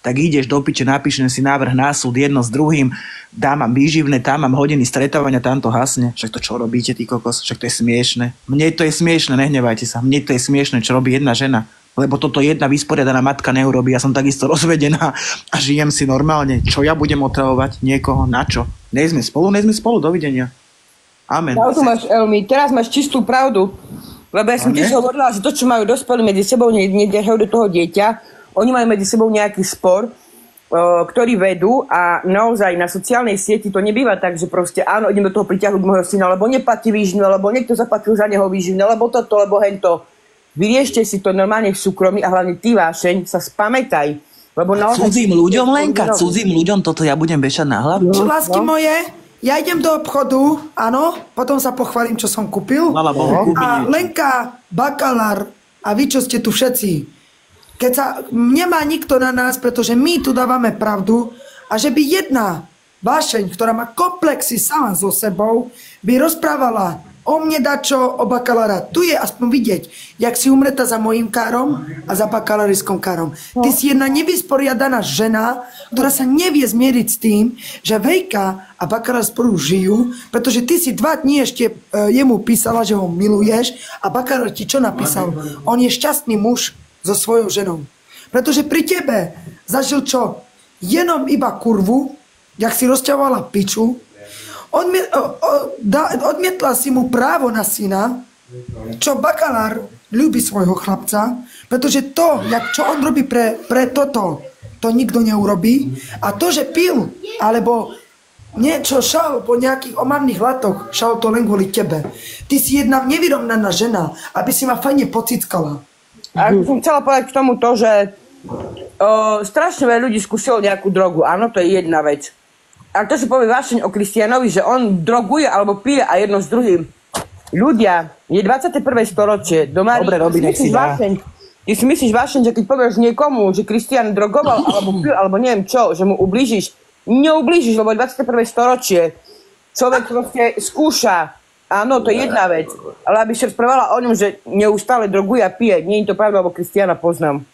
tak ideš do piče, napíšem si návrh na súd, jedno s druhým, dám mám výživné, tam mám hodiny stretávania, tam to hasne. Však to čo robíte, ty kokos? Však to je smiešne. Mne to je smiešne, nehnevajte sa. Mne to je smiešne, čo robí jedna žena. Lebo toto jedna vysporiadaná matka neurobí. Ja som takisto rozvedená a žijem si normálne. Čo ja budem otravovať niekoho? Na čo? Nejsme spolu, dovidenia. Amen. Pravdu máš, Elmi, teraz máš čistú pravdu. Lebo ja som tiež hovorila, že to, čo majú dospelí medzi sebou, nedehajú do toho dieťa, oni majú medzi sebou nejaký spor, ktorý vedú a naozaj na sociálnej sieti to nebýva tak, že proste áno, idem do toho priťahnuť môjho syna, lebo neplatí výživné, lebo niekto zaplatil za neho výživné, lebo toto, lebo hento. Vyriešte si to normálne v súkromí a hlavne ty, Vášeň, sa spamätaj. Lebo naozaj... Cudzím ľuďom, Lenka, cudzím ľuďom toto ja budem vešať na hlavu. Čo, lásky moje? Ja idem do obchodu, áno, potom sa pochválim, čo som kúpil. A Lenka, bakalár a vy, čo ste tu všetci, keď sa nemá nikto na nás, pretože my tu dávame pravdu a že by jedna Vášeň, ktorá má komplexy sama so sebou, by rozprávala o mne dačo, o bakalára. Tu je aspoň vidieť, jak si umreta za mojím károm a za bakaláriskom károm. Ty si jedna nevysporiadaná žena, ktorá sa nevie zmieriť s tým, že Vejka a bakalár spolu žijú, pretože ty si 2 dní ešte jemu písala, že ho miluješ a bakalár ti čo napísal? On je šťastný muž so svojou ženou. Pretože pri tebe zažil čo? Jenom iba kurvu, jak si rozťahovala piču, odmietla si mu právo na syna, čo bakalár ľúbi svojho chlapca, pretože to, čo on robí pre toto, to nikto neurobí. A to, že pil, alebo niečo šal po nejakých omarných latoch, šal to len kvôli tebe. Ty si jedna nevyrovnaná žena, aby si ma fajne pocickala. A som chcela povedať k tomu to, že strašne veľa ľudí skúsilo nejakú drogu. Áno, to je jedna vec. A to, že povie Vášeň o Kristianovi, že on droguje alebo pije a jedno s druhým. Ľudia, je 21. storočie. Dobre robí, nech si dá. Ty si myslíš, Vášeň, že keď povieš niekomu, že Kristián drogoval alebo pil, alebo neviem čo, že mu ublížiš, neublížiš, lebo je 21. storočie. Človek proste skúša. Áno, to je jedna vec. Ale aby sa rozprávala o ňom, že neustále droguje a pije, nie je to pravda, lebo Kristiána poznám.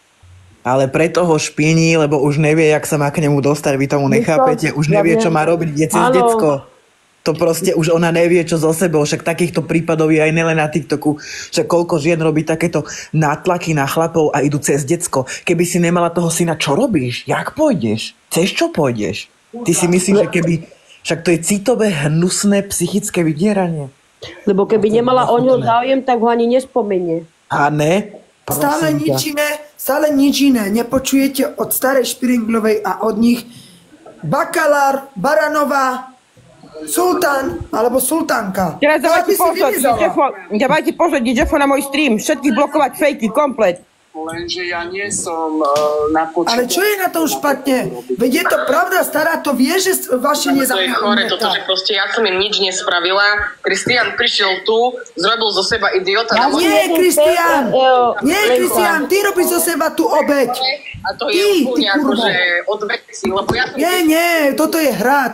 Ale preto ho špiní, lebo už nevie, jak sa má k nemu dostať, vy tomu nechápete, už nevie, čo má robiť, je cez decko. To proste už ona nevie, čo so sebou, však takýchto prípadov je aj nelen na TikToku, že koľko žien robí takéto nátlaky na chlapov a idú cez decko. Keby si nemala toho syna, čo robíš? Jak pôjdeš? Cez čo pôjdeš? Ty si myslíš, že keby... Však to je citové, hnusné, psychické vydieranie. Lebo keby nemala o ňo záujem, tak ho ani nespomenie. A ne? Stále nič iné nepočujete od starej Špiringlovej a od nich bakalár, Baranová, sultán alebo sultánka. Teraz dávajte pozor, Defo na môj stream, všetkých blokovať fejky, komplet. Lenže ja nie som na počuť. Ale čo je na tom špatne? Veď je to pravda, stará to vie, že vaše nezaujímavé. To je chore, toto, že proste ja som im nič nespravila. Kristián prišiel tu, zrobil zo seba idiota. Nie, Kristián! Nie, Kristián, ty robíš zo seba tú obeť. A to je úplne akože odveci, lebo ja som... Nie, toto je hra,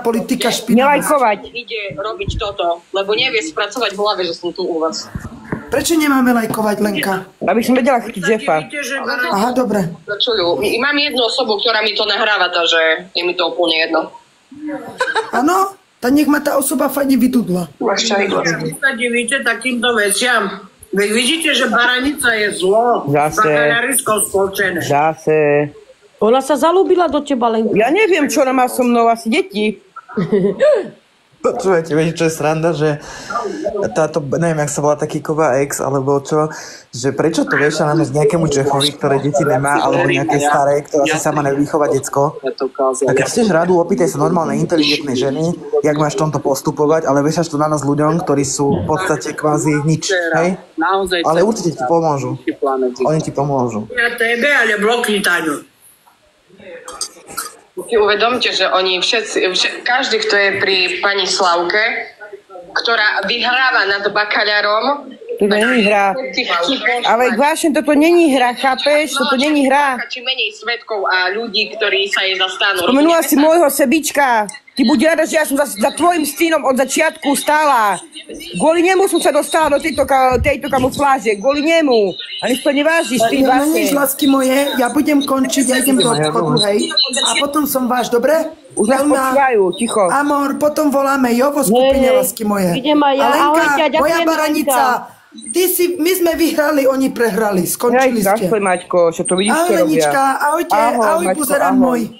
politika špinavá. Nelajkovať. Ide robiť toto, lebo nevie spracovať v hlave, že som tu u vás. Prečo nemáme lajkovať, Lenka? Aby som vedela chytiť Jeffa. Aha, dobre. Mám jednu osobu, ktorá mi to nahráva, takže je mi to úplne jedno. Áno? Tak nech ma tá osoba fajne vydudla. Vy sa divíte takýmto veciam. Veď vidíte, že baranica je zlo. Zase. Ona sa zalúbila do teba, Lenka. Ja neviem, čo ona má so mnou, asi deti. Počúvajte, viete, čo je sranda, že táto, neviem, jak sa volá taký Kova ex, alebo čo, že prečo to vieša na nos nejakému Jeffovi, ktoré deti nemá, alebo nejakej starej, ktorá si sama nevychová decko. A keď chceš radu, opýtaj sa normálnej, inteligentnej ženy, jak máš v tomto postupovať, ale vešaš to na nos ľuďom, ktorí sú v podstate kvázi nič, hej? Ale určite ti pomôžu. Oni ti pomôžu. Ja tebe, ale blokni Taňu. Si uvedomte, že oni všetci, každý, kto je pri pani Slavke, ktorá vyhráva nad bakaľarom. To není hra. Ale Vášeň, toto není hra, chápeš? Toto není hra. Či menej svedkov a ľudí, ktorí sa jej zastanú. Spomenula si môjho Sebička. Ty buď rada, že ja som za tvojim synom od začiatku stála. Kvôli nemu som sa dostala do tejto kamufláže. Kvôli nemu. Ale to nevážiš, ty vlastne. Nič, lásky moje, ja budem končiť, ja idem do obchodu, hej. A potom som váš, dobre? Už nás počúvajú, ticho. Amor, potom voláme Jovo skupine, lásky moje. Idem aj ja. Alenka, moja baranica. My sme vyhrali, oni prehrali. Skončili ste. Ahoj, Maťko, čo to vidíš, ahoj, čo robia. Lenička, ahojte, ahoj, buzerán môj.